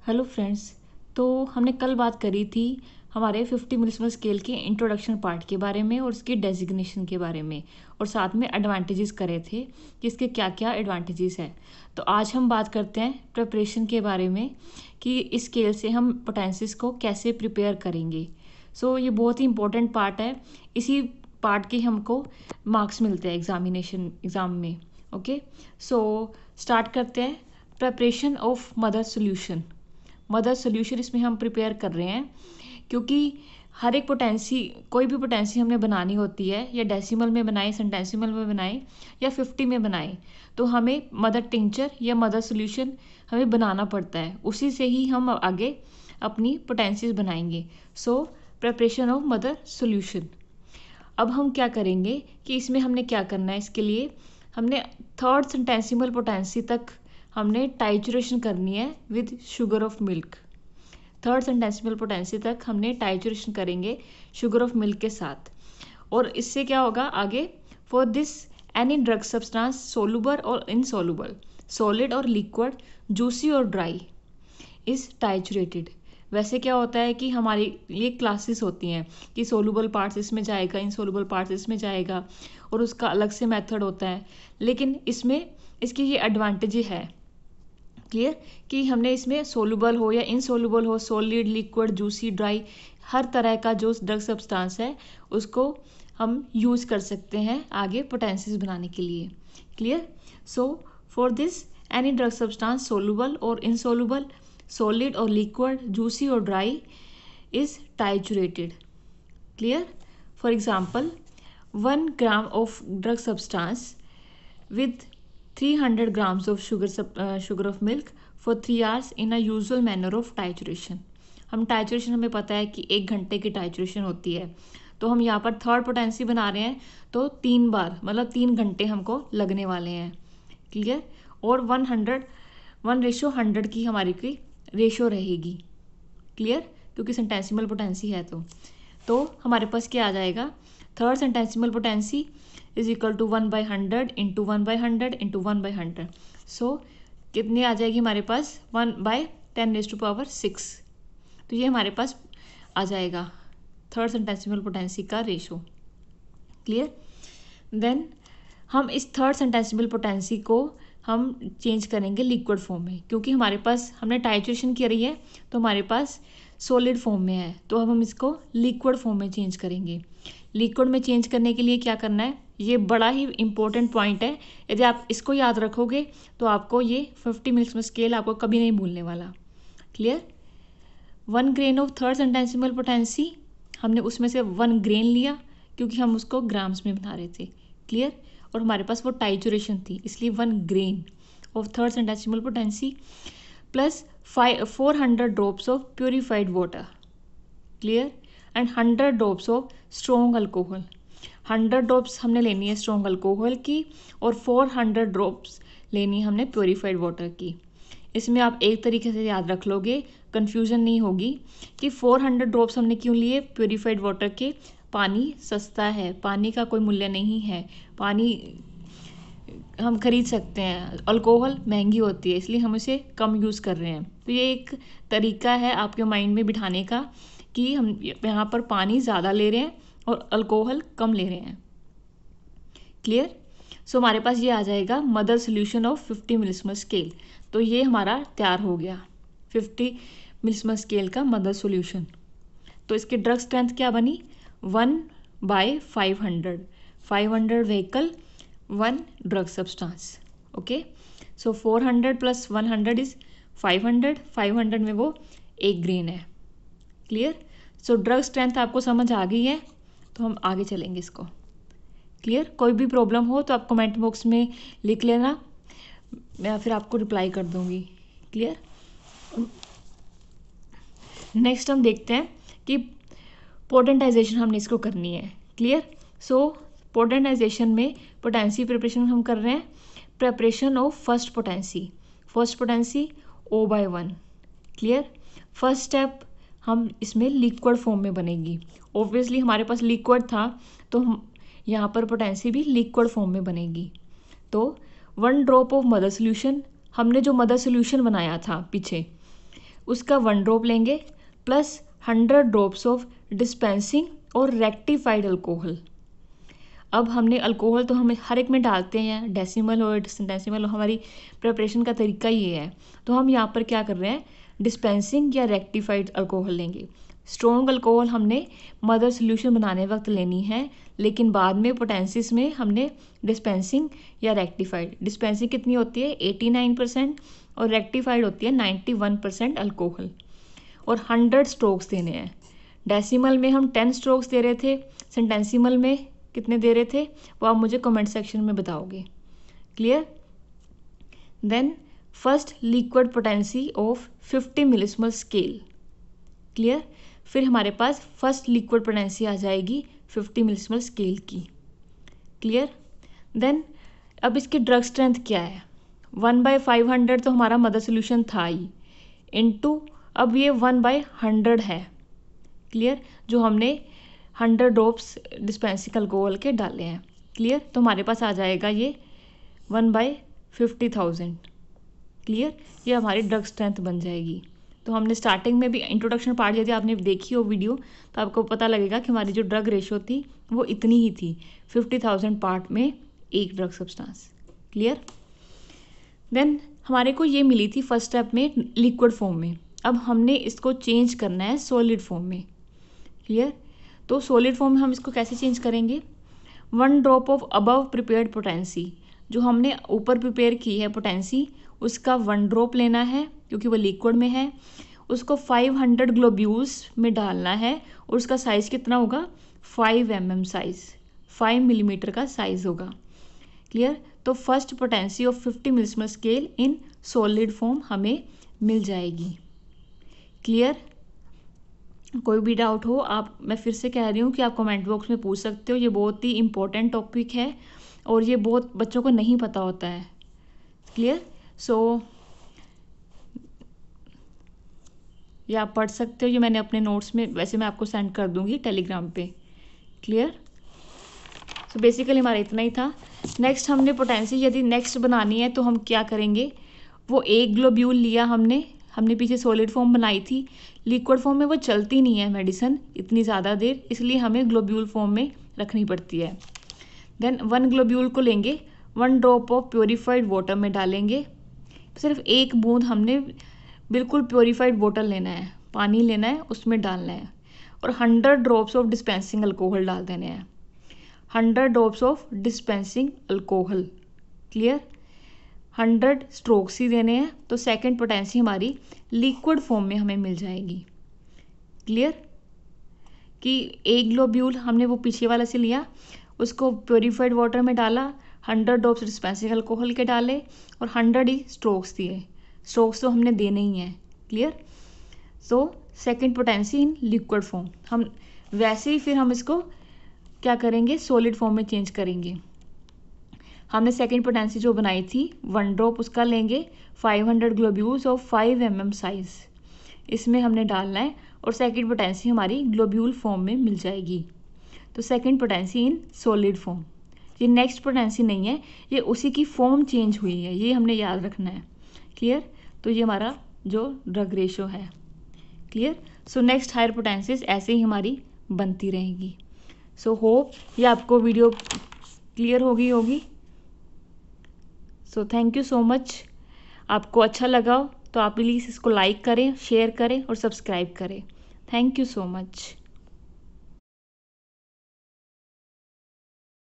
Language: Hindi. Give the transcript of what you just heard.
Hello friends. तो हमने कल बात करी थी हमारे 50 मिलिसिमल स्केल के इंट्रोडक्शन पार्ट के बारे में और उसकी डेजिग्नेशन के बारे में, और साथ में एडवांटेजेस करे थे कि इसके क्या क्या एडवांटेजेस है। तो आज हम बात करते हैं प्रिपरेशन के बारे में कि इस स्केल से हम पोटेंसीज को कैसे प्रिपेयर करेंगे। सो ये बहुत ही इंपॉर्टेंट पार्ट है। इसी पार्ट के हमको मार्क्स मिलते हैं एग्ज़ाम में। ओके, सो स्टार्ट करते हैं। प्रिपरेशन ऑफ मदर सोल्यूशन इसमें हम प्रिपेयर कर रहे हैं, क्योंकि हर एक कोई भी पोटेंसी हमने बनानी होती है, या डेसिमल में बनाए, सेंटेंसिमल में बनाए, या 50 में बनाए, तो हमें मदर टिंचर या मदर सोल्यूशन हमें बनाना पड़ता है। उसी से ही हम आगे अपनी पोटेंसीज बनाएंगे। So preparation of mother solution. अब हम क्या करेंगे कि इसमें हमने क्या करना है। इसके लिए हमने थर्ड सेंटेंसिमल पोटेंसी तक हमने टाइचुरेशन करनी है with sugar of milk. Third centesimal potency तक हमने टाइचुरेशन करेंगे शुगर ऑफ मिल्क के साथ। और इससे क्या होगा आगे, for this any drug substance soluble और इनसोलुबल, सॉलिड और लिक्विड, जूसी और ड्राई, इज टाइचुरेटेड। वैसे क्या होता है कि हमारी ये क्लासेस होती हैं कि सोलुबल पार्ट्स इसमें जाएगा, इनसोलुबल पार्ट्स इसमें जाएगा, और उसका अलग से मेथड होता है। लेकिन इसमें इसकी ये एडवांटेज है, क्लियर, कि हमने इसमें सोलुबल हो या इनसोलुबल हो, सॉलिड, लिक्विड, जूसी, ड्राई, हर तरह का जो ड्रग सब्सटेंस है उसको हम यूज़ कर सकते हैं आगे पोटेंसीज बनाने के लिए। Clear. So for this any drug substance soluble और इनसोलुबल, सॉलिड और लिक्विड, जूसी और dry, is triturated. Clear. For example 1 gram of drug substance with 300 grams of sugar of milk for 3 hours in a usual manner of titration। हम टाइचुरेशन, हमें पता है कि 1 घंटे की टाइचुरेशन होती है, तो हम यहाँ पर थर्ड पोटेंसी बना रहे हैं, तो 3 बार मतलब 3 घंटे हमको लगने वाले हैं। क्लियर। और 1:100 की हमारी की रेशो रहेगी। क्लियर, क्योंकि सेंटेंसिमल पोटेंसी है। तो हमारे पास क्या आ जाएगा, third centesimal potency is equal to 1/100 into 1/100 into 1/100। So कितनी आ जाएगी हमारे पास, 1/10⁶। तो ये हमारे पास आ जाएगा थर्ड सेंटेंसिमल पोटेंसी का रेशो। क्लियर। देन हम इस थर्ड सेंटेंसिमल पोटेंसी को हम चेंज करेंगे लिक्विड फॉर्म में, क्योंकि हमारे पास हमने टाइट्रेशन करी है तो हमारे पास सॉलिड फॉर्म में है, तो अब हम इसको लिक्विड फॉर्म में चेंज करेंगे। लिक्विड में चेंज करने के लिए क्या करना है, ये बड़ा ही इंपॉर्टेंट पॉइंट है। यदि आप इसको याद रखोगे तो आपको ये 50 मिलिसिमल स्केल आपको कभी नहीं भूलने वाला। Clear. 1 grain of third centesimal potency, हमने उसमें से 1 grain लिया क्योंकि हम उसको ग्राम्स में बना रहे थे। क्लियर। और हमारे पास वो टाइचुरेशन थी, इसलिए 1 grain of third centesimal potency plus 400 drops of purified water. Clear. And 100 drops of strong alcohol. 100 drops हमने लेनी है स्ट्रॉन्ग अल्कोहल की, और 400 ड्रॉप्स लेनी है हमने प्योरीफाइड वाटर की। इसमें आप एक तरीके से याद रख लोगे, कन्फ्यूजन नहीं होगी कि 400 ड्रॉप्स हमने क्यों लिए प्योरीफाइड वाटर के। पानी सस्ता है, पानी का कोई मूल्य नहीं है, पानी हम खरीद सकते हैं, अल्कोहल महंगी होती है, इसलिए हम इसे कम यूज़ कर रहे हैं। तो ये एक तरीका है आपके माइंड में बिठाने का कि हम यहाँ पर पानी ज़्यादा ले रहे हैं और अल्कोहल कम ले रहे हैं। क्लियर। सो हमारे पास ये आ जाएगा मदर सोल्यूशन ऑफ 50 मिलिसिमल स्केल। तो ये हमारा तैयार हो गया 50 मिलिसिमल स्केल का मदर सोल्यूशन। तो इसकी ड्रग स्ट्रेंथ क्या बनी, 1/500, 500 vehicle 1 drug substance. Okay, so 400 plus 100 is 500, 500 में वो 1 grain है। क्लियर। सो ड्रग स्ट्रेंथ आपको समझ आ गई है, तो हम आगे चलेंगे इसको। क्लियर। कोई भी प्रॉब्लम हो तो आप कमेंट बॉक्स में लिख लेना, मैं फिर आपको रिप्लाई कर दूंगी। क्लियर। नेक्स्ट हम देखते हैं कि पोटेंटाइजेशन हमने इसको करनी है। क्लियर। सो पोटेंटाइजेशन में पोटेंसी प्रिपरेशन हम कर रहे हैं, preparation of first potency O/1। Clear. First step हम इसमें लिक्विड फॉर्म में बनेगी। ऑब्वियसली हमारे पास लिक्विड था, तो हम यहाँ पर पोटेंसी भी लिक्विड फॉर्म में बनेगी। तो 1 ड्रॉप ऑफ मदर सोल्यूशन, हमने जो मदर सोल्यूशन बनाया था पीछे, उसका 1 ड्रॉप लेंगे प्लस 100 ड्रॉप्स ऑफ डिस्पेंसिंग और रेक्टिफाइड अल्कोहल। अब हमने अल्कोहल तो हमें हर एक में डालते हैं, डेसिमल हो डेसिमल हो, हमारी प्रिपरेशन का तरीका ये है। तो हम यहाँ पर क्या कर रहे हैं, डिस्पेंसिंग या रेक्टिफाइड अल्कोहल लेंगे। स्ट्रॉन्ग अल्कोहल हमने मदर सोल्यूशन बनाने वक्त लेनी है, लेकिन बाद में पोटेंसिस में हमने डिस्पेंसिंग या रेक्टिफाइड। डिस्पेंसिंग कितनी होती है 89% और रेक्टिफाइड होती है 91% अल्कोहल, और 100 स्ट्रोक्स देने हैं। डेसिमल में हम 10 स्ट्रोक्स दे रहे थे, सेंटेंसिमल में कितने दे रहे थे वो आप मुझे कमेंट सेक्शन में बताओगे। Clear. Then first liquid potency of 50 millesimal scale. Clear. फिर हमारे पास फर्स्ट लिक्विड पोटेंसी आ जाएगी 50 मिलीस्मोल स्केल की। क्लियर। देन अब इसकी ड्रग स्ट्रेंथ क्या है, 1/500 तो हमारा मदर सोल्यूशन था ही, इनटू अब ये 1/100 है। क्लियर। जो हमने 100 ड्रॉप्स डिस्पेंसिंग अल्कोहल के डाले हैं। क्लियर। तो हमारे पास आ जाएगा ये 1/50,000। क्लियर। ये हमारी ड्रग स्ट्रेंथ बन जाएगी। तो हमने स्टार्टिंग में भी इंट्रोडक्शन पार्ट यदि आपने देखी हो वीडियो तो आपको पता लगेगा कि हमारी जो ड्रग रेशो थी वो इतनी ही थी, 50,000 पार्ट में एक ड्रग सब्सटेंस। क्लियर। देन हमारे को ये मिली थी फर्स्ट स्टेप में लिक्विड फॉर्म में। अब हमने इसको चेंज करना है सॉलिड फॉर्म में। क्लियर। तो सॉलिड फॉर्म में हम इसको कैसे चेंज करेंगे, 1 drop of above prepared potency, जो हमने ऊपर प्रिपेयर की है पोटेंसी उसका 1 ड्रॉप लेना है क्योंकि वो लिक्विड में है, उसको 500 ग्लोब्यूल्स में डालना है और उसका साइज़ कितना होगा 5 mm साइज, 5 मिलीमीटर का साइज होगा। क्लियर। तो first potency of 50 millesimal scale in solid form हमें मिल जाएगी। क्लियर। कोई भी डाउट हो आप, मैं फिर से कह रही हूँ कि आप कमेंट बॉक्स में पूछ सकते हो। ये बहुत ही इम्पोर्टेंट टॉपिक है और ये बहुत बच्चों को नहीं पता होता है। क्लियर। सो ये आप पढ़ सकते हो, ये मैंने अपने नोट्स में, वैसे मैं आपको सेंड कर दूंगी टेलीग्राम पे। क्लियर। सो बेसिकली हमारा इतना ही था। नेक्स्ट हमने पोटेंसी यदि नेक्स्ट बनानी है तो हम क्या करेंगे, वो एक ग्लोब्यूल लिया हमने पीछे सॉलिड फॉर्म बनाई थी, लिक्विड फॉर्म में वो चलती नहीं है मेडिसिन इतनी ज़्यादा देर, इसलिए हमें ग्लोब्यूल फॉर्म में रखनी पड़ती है। देन 1 ग्लोब्यूल को लेंगे, 1 ड्रॉप ऑफ प्योरीफाइड वाटर में डालेंगे, सिर्फ एक बूंद हमने बिल्कुल प्योरीफाइड वाटर लेना है, पानी लेना है, उसमें डालना है, और 100 ड्रॉप्स ऑफ डिस्पेंसिंग अल्कोहल डाल देने हैं, 100 drops of dispensing alcohol. Clear. 100 strokes ही देने हैं, तो सेकंड पोटेंसी हमारी लिक्विड फॉर्म में हमें मिल जाएगी। क्लियर। कि एक ग्लोब्यूल हमने वो पीछे वाला से लिया, उसको प्योरीफाइड वाटर में डाला, 100 ड्रॉप्स डिस्पेंसिंग अल्कोहल के डाले और 100 ही स्ट्रोक्स दिए। स्ट्रोक्स तो हमने देने ही हैं। Clear. So second potency in liquid form. हम वैसे ही फिर हम इसको क्या करेंगे, सॉलिड फॉर्म में चेंज करेंगे। हमने सेकंड पोटेंसी जो बनाई थी 1 ड्रॉप उसका लेंगे, 500 ग्लोब्यूल्स और 5 mm साइज इसमें हमने डालना है, और सेकंड पोटेंसी हमारी ग्लोब्यूल फॉर्म में मिल जाएगी। तो सेकंड पोटेंसी इन सॉलिड फॉर्म। ये नेक्स्ट पोटेंसी नहीं है, ये उसी की फॉर्म चेंज हुई है, ये हमने याद रखना है। क्लियर। तो ये हमारा जो ड्रग रेशो है। Clear. So next higher potencies ऐसे ही हमारी बनती रहेगी। सो होप ये आपको वीडियो क्लियर होगी। So thank you so much. आपको अच्छा लगा तो आप प्लीज़ इसको लाइक करें, शेयर करें और सब्सक्राइब करें। Thank you so much.